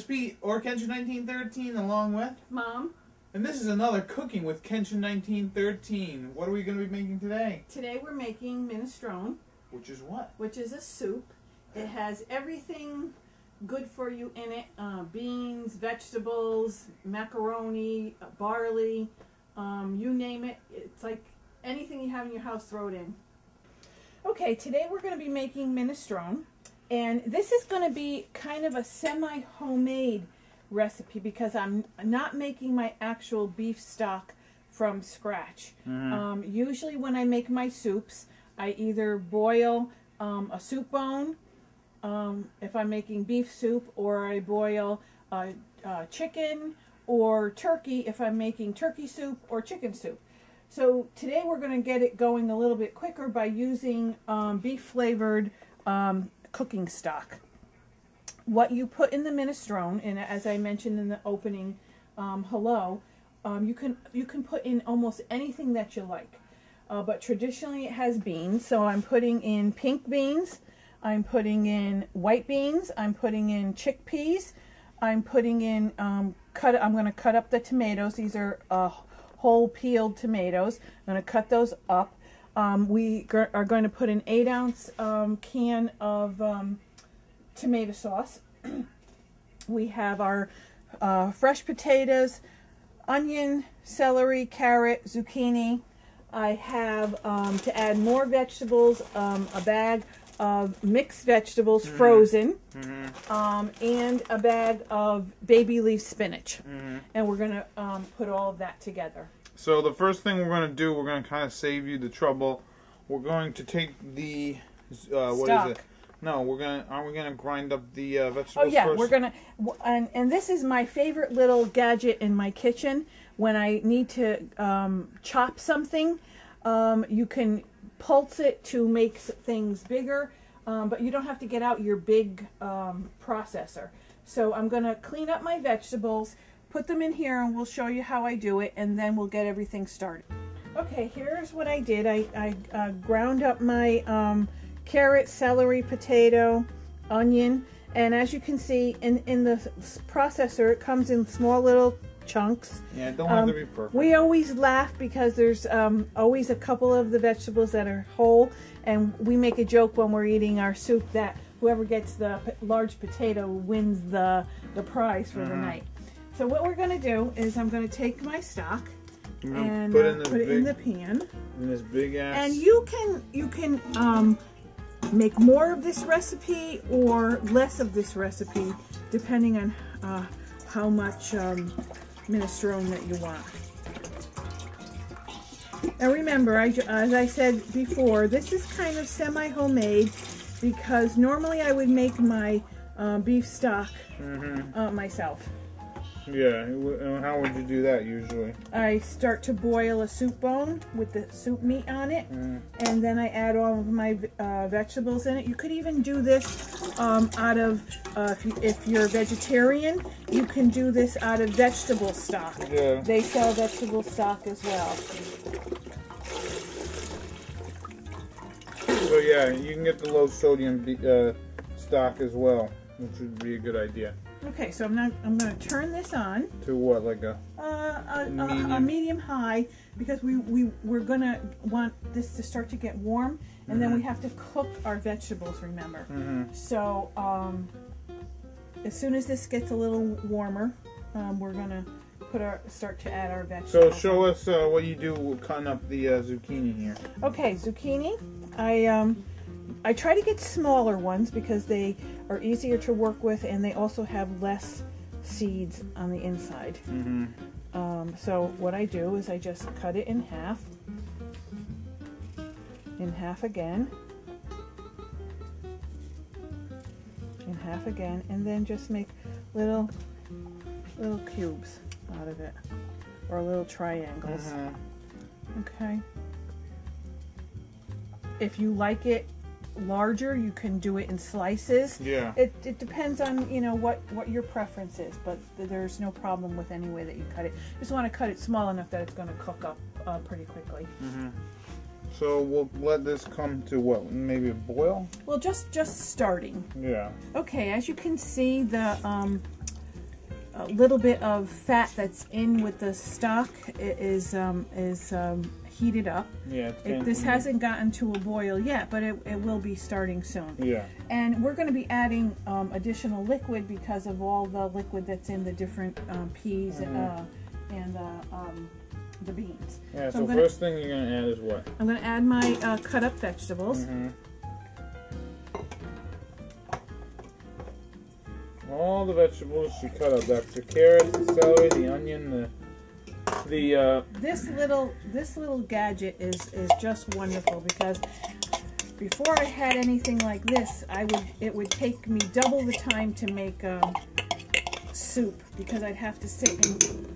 is Pete, or Kenshin1913, along with Mom. And this is another Cooking with Kenshin1913. What are we going to be making today? Today we're making minestrone. Which is what? Which is a soup. It has everything good for you in it. Beans, vegetables, macaroni, barley, you name it. It's like anything you have in your house, throw it in. Okay, today we're going to be making minestrone. And this is going to be kind of a semi-homemade recipe because I'm not making my actual beef stock from scratch. Usually when I make my soups, I either boil a soup bone if I'm making beef soup, or I boil chicken or turkey if I'm making turkey soup or chicken soup. So today we're going to get it going a little bit quicker by using beef flavored cooking stock. What you put in the minestrone, and as I mentioned in the opening hello, you can put in almost anything that you like. But traditionally it has beans, so I'm putting in pink beans, I'm putting in white beans, I'm putting in chickpeas, I'm putting in, I'm going to cut up the tomatoes. These are whole peeled tomatoes. I'm going to cut those up. We are going to put an 8-ounce can of tomato sauce. We have our fresh potatoes, onion, celery, carrot, zucchini. I have, to add more vegetables, a bag of mixed vegetables, frozen, and a bag of baby leaf spinach. And we're going to put all of that together. So the first thing we're going to do, we're going to kind of save you the trouble. We're going to take the, what stock. is it? No, aren't we gonna grind up the vegetables Oh yeah, first? we're gonna, and this is my favorite little gadget in my kitchen. When I need to chop something, you can pulse it to make things bigger, but you don't have to get out your big processor. So I'm gonna clean up my vegetables, put them in here, and we'll show you how I do it, and then we'll get everything started. Okay, here's what I did. I ground up my carrot, celery, potato, onion, and as you can see in the processor, it comes in small little chunks. Yeah, it don't have to be perfect. We always laugh because there's always a couple of the vegetables that are whole, and we make a joke when we're eating our soup that whoever gets the large potato wins the prize for the night. So what we're going to do is I'm going to take my stock and put it in the pan. In this big ass. And you can make more of this recipe or less of this recipe, depending on how much minestrone that you want. Now remember, as I said before, this is kind of semi-homemade because normally I would make my beef stock myself. Yeah, and how would you do that usually? I start to boil a soup bone with the soup meat on it, and then I add all of my vegetables in it. You could even do this out of, if you're vegetarian, you can do this out of vegetable stock. Yeah. They sell vegetable stock as well. So yeah, you can get the low sodium stock as well, which would be a good idea. Okay, so I'm going to turn this on to what, like a medium high, because we're going to want this to start to get warm, and then we have to cook our vegetables, remember. So as soon as this gets a little warmer, we're going to start to add our vegetables. So show us what you do cutting up the zucchini here. Okay, zucchini, I try to get smaller ones because they are easier to work with, and they also have less seeds on the inside. So what I do is I just cut it in half again, in half again, and then just make little cubes out of it, or little triangles. Okay. If you like it larger, you can do it in slices. Yeah. It depends on, you know, what your preference is, but there's no problem with any way that you cut it. Just want to cut it small enough that it's going to cook up pretty quickly. So we'll let this come to what, maybe a boil? Well, just starting. Yeah. Okay, as you can see, the little bit of fat that's in with the stock is heated up. Yeah. This hasn't gotten to a boil yet, but it will be starting soon. Yeah. And we're going to be adding additional liquid because of all the liquid that's in the different peas and the beans. Yeah. So first thing you're going to add is what? I'm going to add my cut up vegetables. All the vegetables she cut up. That's the carrots, the celery, the onion, This little gadget is just wonderful because before I had anything like this, it would take me double the time to make soup because I'd have to sit and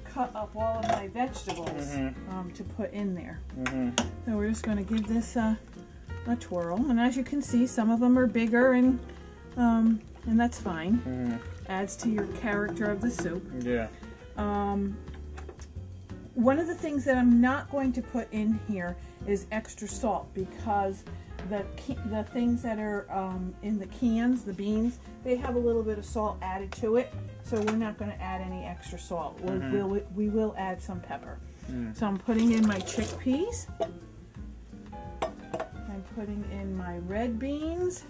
cut up all of my vegetables to put in there. So we're just going to give this a twirl, and as you can see, some of them are bigger and that's fine. Adds to your character of the soup. Yeah. One of the things that I'm not going to put in here is extra salt because the things that are in the cans, the beans, they have a little bit of salt added to it. So we're not going to add any extra salt. We will add some pepper. So I'm putting in my chickpeas. I'm putting in my red beans.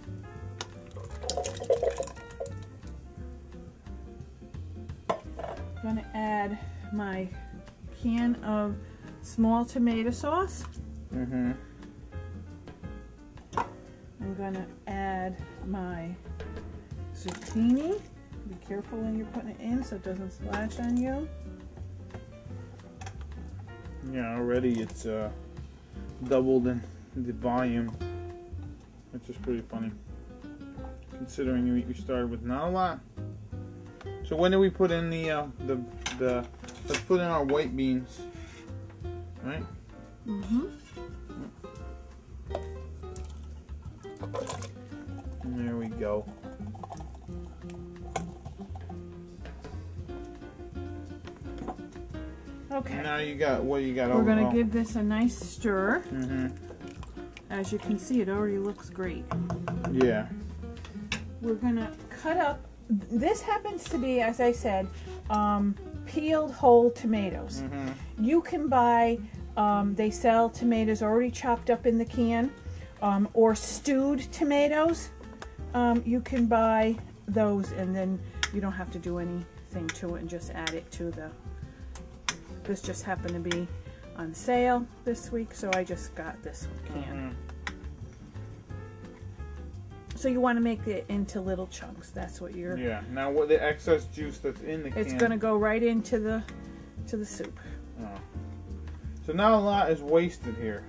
I'm going to add my can of small tomato sauce. I'm going to add my zucchini. Be careful when you're putting it in so it doesn't splash on you. Yeah, already it's doubled in the volume, which is pretty funny, considering you started with not a lot. So when do we put in let's put in our white beans, right? And there we go. Okay. Now you got what you got. We're going to give this a nice stir. As you can see, it already looks great. Yeah. We're going to cut up. This happens to be, as I said, peeled whole tomatoes. You can buy, they sell tomatoes already chopped up in the can, or stewed tomatoes. You can buy those and then you don't have to do anything to it and just add it to the, this just happened to be on sale this week, so I just got this can. So you want to make it into little chunks. That's what you're... Yeah. Now what the excess juice that's in the can... It's going to go right into the soup. Oh. So not a lot is wasted here.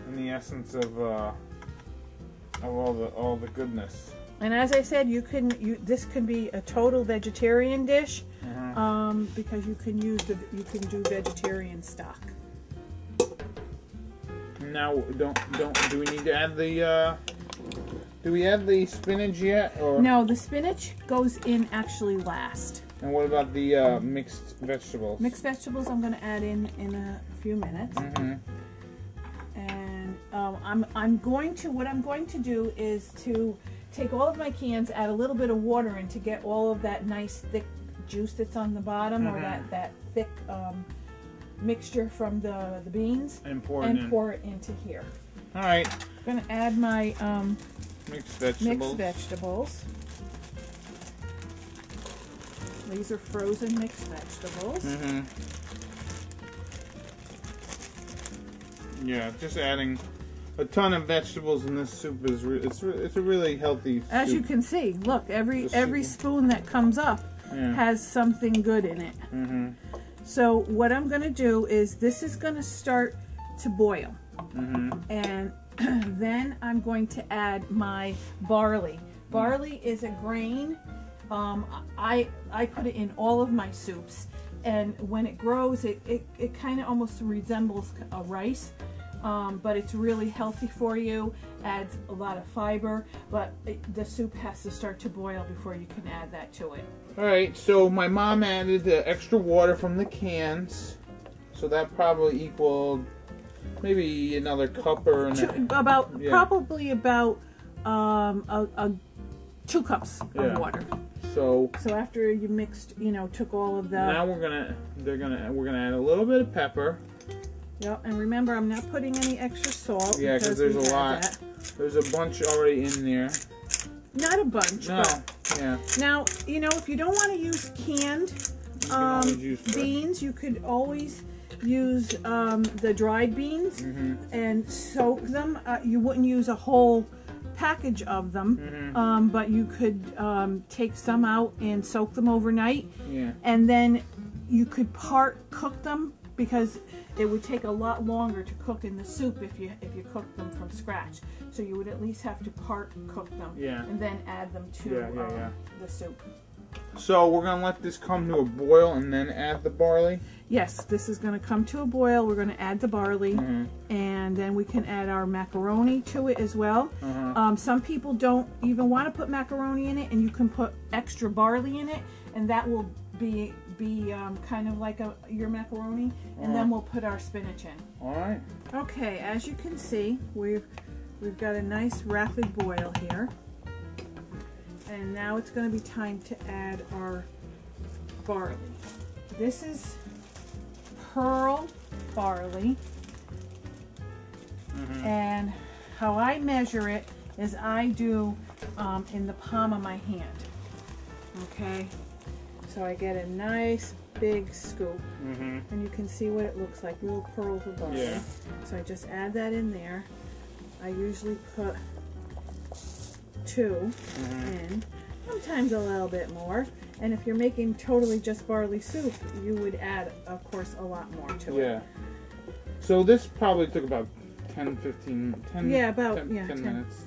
In the essence of all the goodness. And as I said, this can be a total vegetarian dish because you can do vegetarian stock. Now do we need to add the do we add the spinach yet, or no? The spinach goes in actually last. And what about the mixed vegetables? Mixed vegetables I'm going to add in a few minutes. And what I'm going to do is to take all of my cans, add a little bit of water in to get all of that nice thick juice that's on the bottom, or that thick mixture from the beans, and pour it into here. All right. I'm going to add my mixed vegetables. These are frozen mixed vegetables. Yeah, just adding a ton of vegetables in this soup is it's a really healthy soup. As you can see, look, every spoon that comes up has something good in it. So what I'm going to do is this is going to start to boil, and then I'm going to add my barley. Barley is a grain. I put it in all of my soups, and when it grows, it kind of almost resembles a rice. But it's really healthy for you, adds a lot of fiber, but the soup has to start to boil before you can add that to it. Alright, so my mom added the extra water from the cans, so that probably equaled maybe another cup or probably about 2 cups of water. So after you mixed, you know, took all of the. Now we're gonna add a little bit of pepper. Yep, and remember, I'm not putting any extra salt. Yeah, because there's a lot. There's a bunch already in there. Not a bunch. No. But Yeah. now, you know, if you don't want to use canned beans, you could always use the dried beans and soak them. You wouldn't use a whole package of them, but you could take some out and soak them overnight, and then you could part cook them, because it would take a lot longer to cook in the soup if you cooked them from scratch. So you would at least have to part cook them, and then add them to the soup. So we're gonna let this come to a boil and then add the barley? Yes, this is gonna come to a boil. We're gonna add the barley, and then we can add our macaroni to it as well. Some people don't even want to put macaroni in it, and you can put extra barley in it, and that will be kind of like your macaroni, and then we'll put our spinach in. All right. Okay, as you can see, we've got a nice rapid boil here. And now it's going to be time to add our barley. This is pearl barley. And how I measure it is I do in the palm of my hand. Okay? So I get a nice big scoop. And you can see what it looks like, little pearls of barley. Yeah. So I just add that in there. I usually put 2 in, sometimes a little bit more, and if you're making totally just barley soup, you would add, of course, a lot more to it. So this probably took about 10 minutes.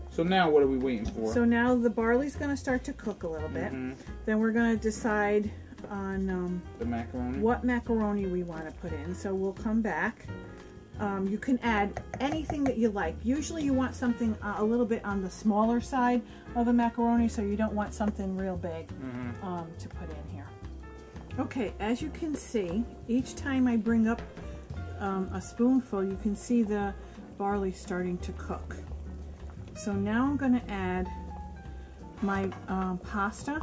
So now what are we waiting for? So now the barley's going to start to cook a little bit. Then we're going to decide on the macaroni, what macaroni we want to put in. So we'll come back. You can add anything that you like. Usually you want something a little bit on the smaller side of the macaroni, so you don't want something real big to put in here. Okay, as you can see, each time I bring up a spoonful, you can see the barley starting to cook. So now I'm going to add my pasta,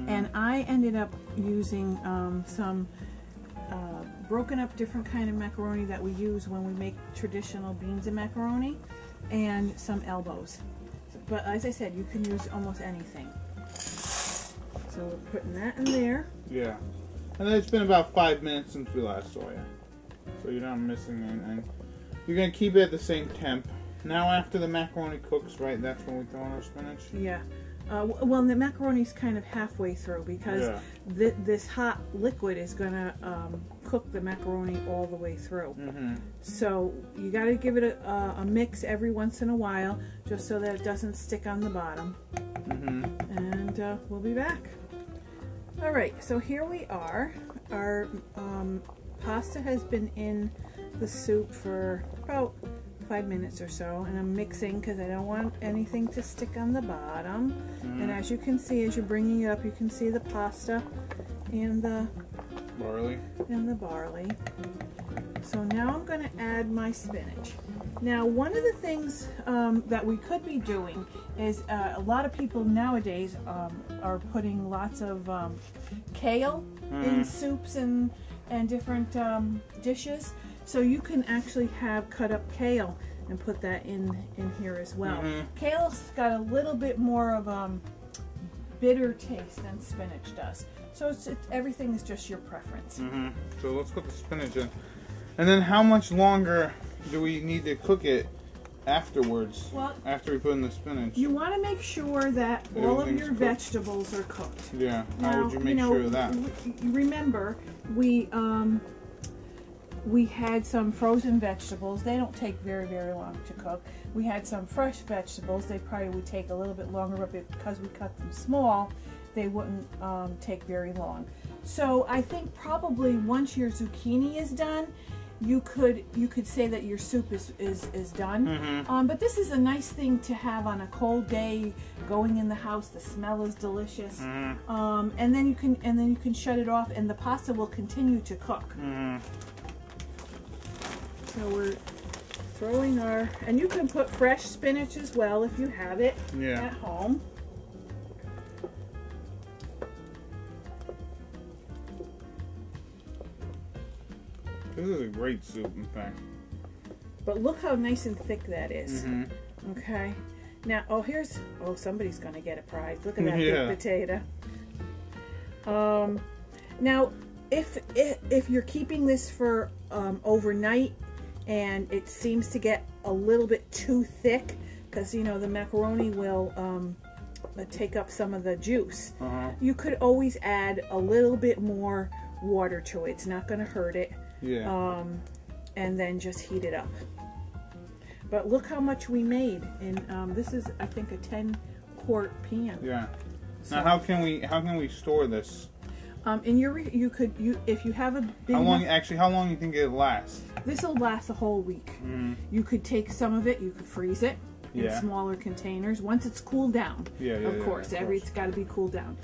and I ended up using some broken up different kind of macaroni that we use when we make traditional beans and macaroni, and some elbows. But as I said, you can use almost anything. So we're putting that in there. Yeah. And then it's been about 5 minutes since we last saw you. So you're not missing anything. You're going to keep it at the same temp. Now after the macaroni cooks, right, that's when we throw in our spinach? Yeah. Well, the macaroni's kind of halfway through, because this hot liquid is going to cook the macaroni all the way through. So you got to give it a mix every once in a while, just so that it doesn't stick on the bottom. And we'll be back. All right, so here we are. Our pasta has been in the soup for about 5 minutes or so, and I'm mixing because I don't want anything to stick on the bottom. And as you can see, as you're bringing it up, you can see the pasta and the barley. So now I'm going to add my spinach. Now, one of the things that we could be doing is a lot of people nowadays are putting lots of kale in soups and different dishes. So you can actually have cut up kale and put that in here as well. Kale's got a little bit more of bitter taste than spinach does. So everything is just your preference. So let's put the spinach in. And then how much longer do we need to cook it afterwards? Well, after we put in the spinach? You want to make sure that all of your vegetables are cooked. Yeah. How would you make sure of that? Remember, we had some frozen vegetables. They don't take very, very long to cook. We had some fresh vegetables. They probably would take a little bit longer, but because we cut them small, they wouldn't take very long. So I think probably once your zucchini is done, you could say that your soup is done. But this is a nice thing to have on a cold day, going in the house. The smell is delicious, and then you can shut it off, and the pasta will continue to cook. So we're throwing and you can put fresh spinach as well if you have it at home. This is a great soup, in fact. But look how nice and thick that is. Mm-hmm. Okay. Now, somebody's going to get a prize. Look at that Yeah. big potato. Now, if you're keeping this for overnight and it seems to get a little bit too thick, because you know the macaroni will take up some of the juice, you could always add a little bit more water to it. It's not going to hurt it. Yeah. And then just heat it up. But look how much we made, and this is, I think, a 10-quart pan. Yeah. So, now, how can we store this? if you have a big How long enough, do you think it lasts? this will last a whole week. You could take some of it, you could freeze it in smaller containers once it's cooled down. Of course, it's got to be cooled down.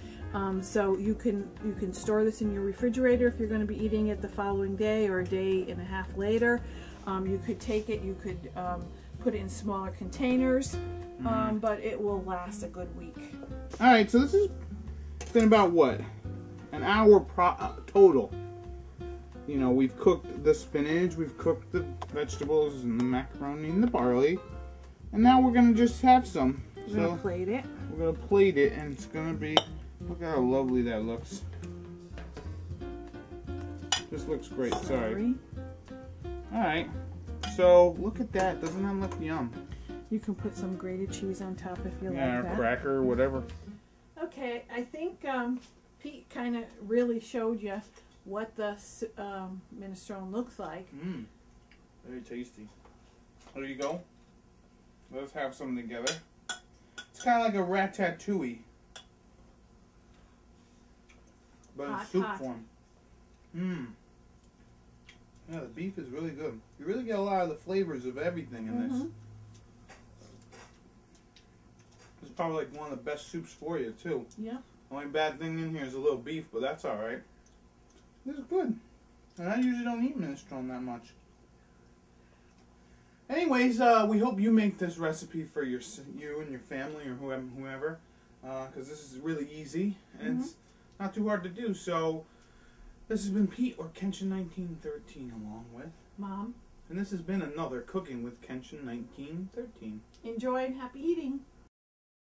So you can store this in your refrigerator if you're going to be eating it the following day or a day and a half later. You could take it, you could put it in smaller containers, but it will last a good week. All right, so this has been about what? An hour total. You know, we've cooked the spinach, we've cooked the vegetables and the macaroni and the barley, and now we're gonna just have some. We're gonna plate it. We're gonna plate it, and it's gonna be. Look how lovely that looks. This looks great. Sorry. All right. So look at that. Doesn't that look yum? You can put some grated cheese on top if you like that. Yeah, or cracker or whatever. Okay, I think Pete kind of really showed you what the minestrone looks like. Very tasty. There you go. Let's have some together. It's kind of like a ratatouille, but in soup form. Yeah, the beef is really good. You really get a lot of the flavors of everything in this. It's probably like one of the best soups for you, too. Yeah. The only bad thing in here is a little beef, but that's alright. This is good. And I usually don't eat minestrone that much. Anyways, we hope you make this recipe for you and your family or whoever. Because this is really easy. And it's not too hard to do. So, this has been Pete, or Kenshin1913, along with Mom. And this has been another Cooking with Kenshin1913. Enjoy and happy eating.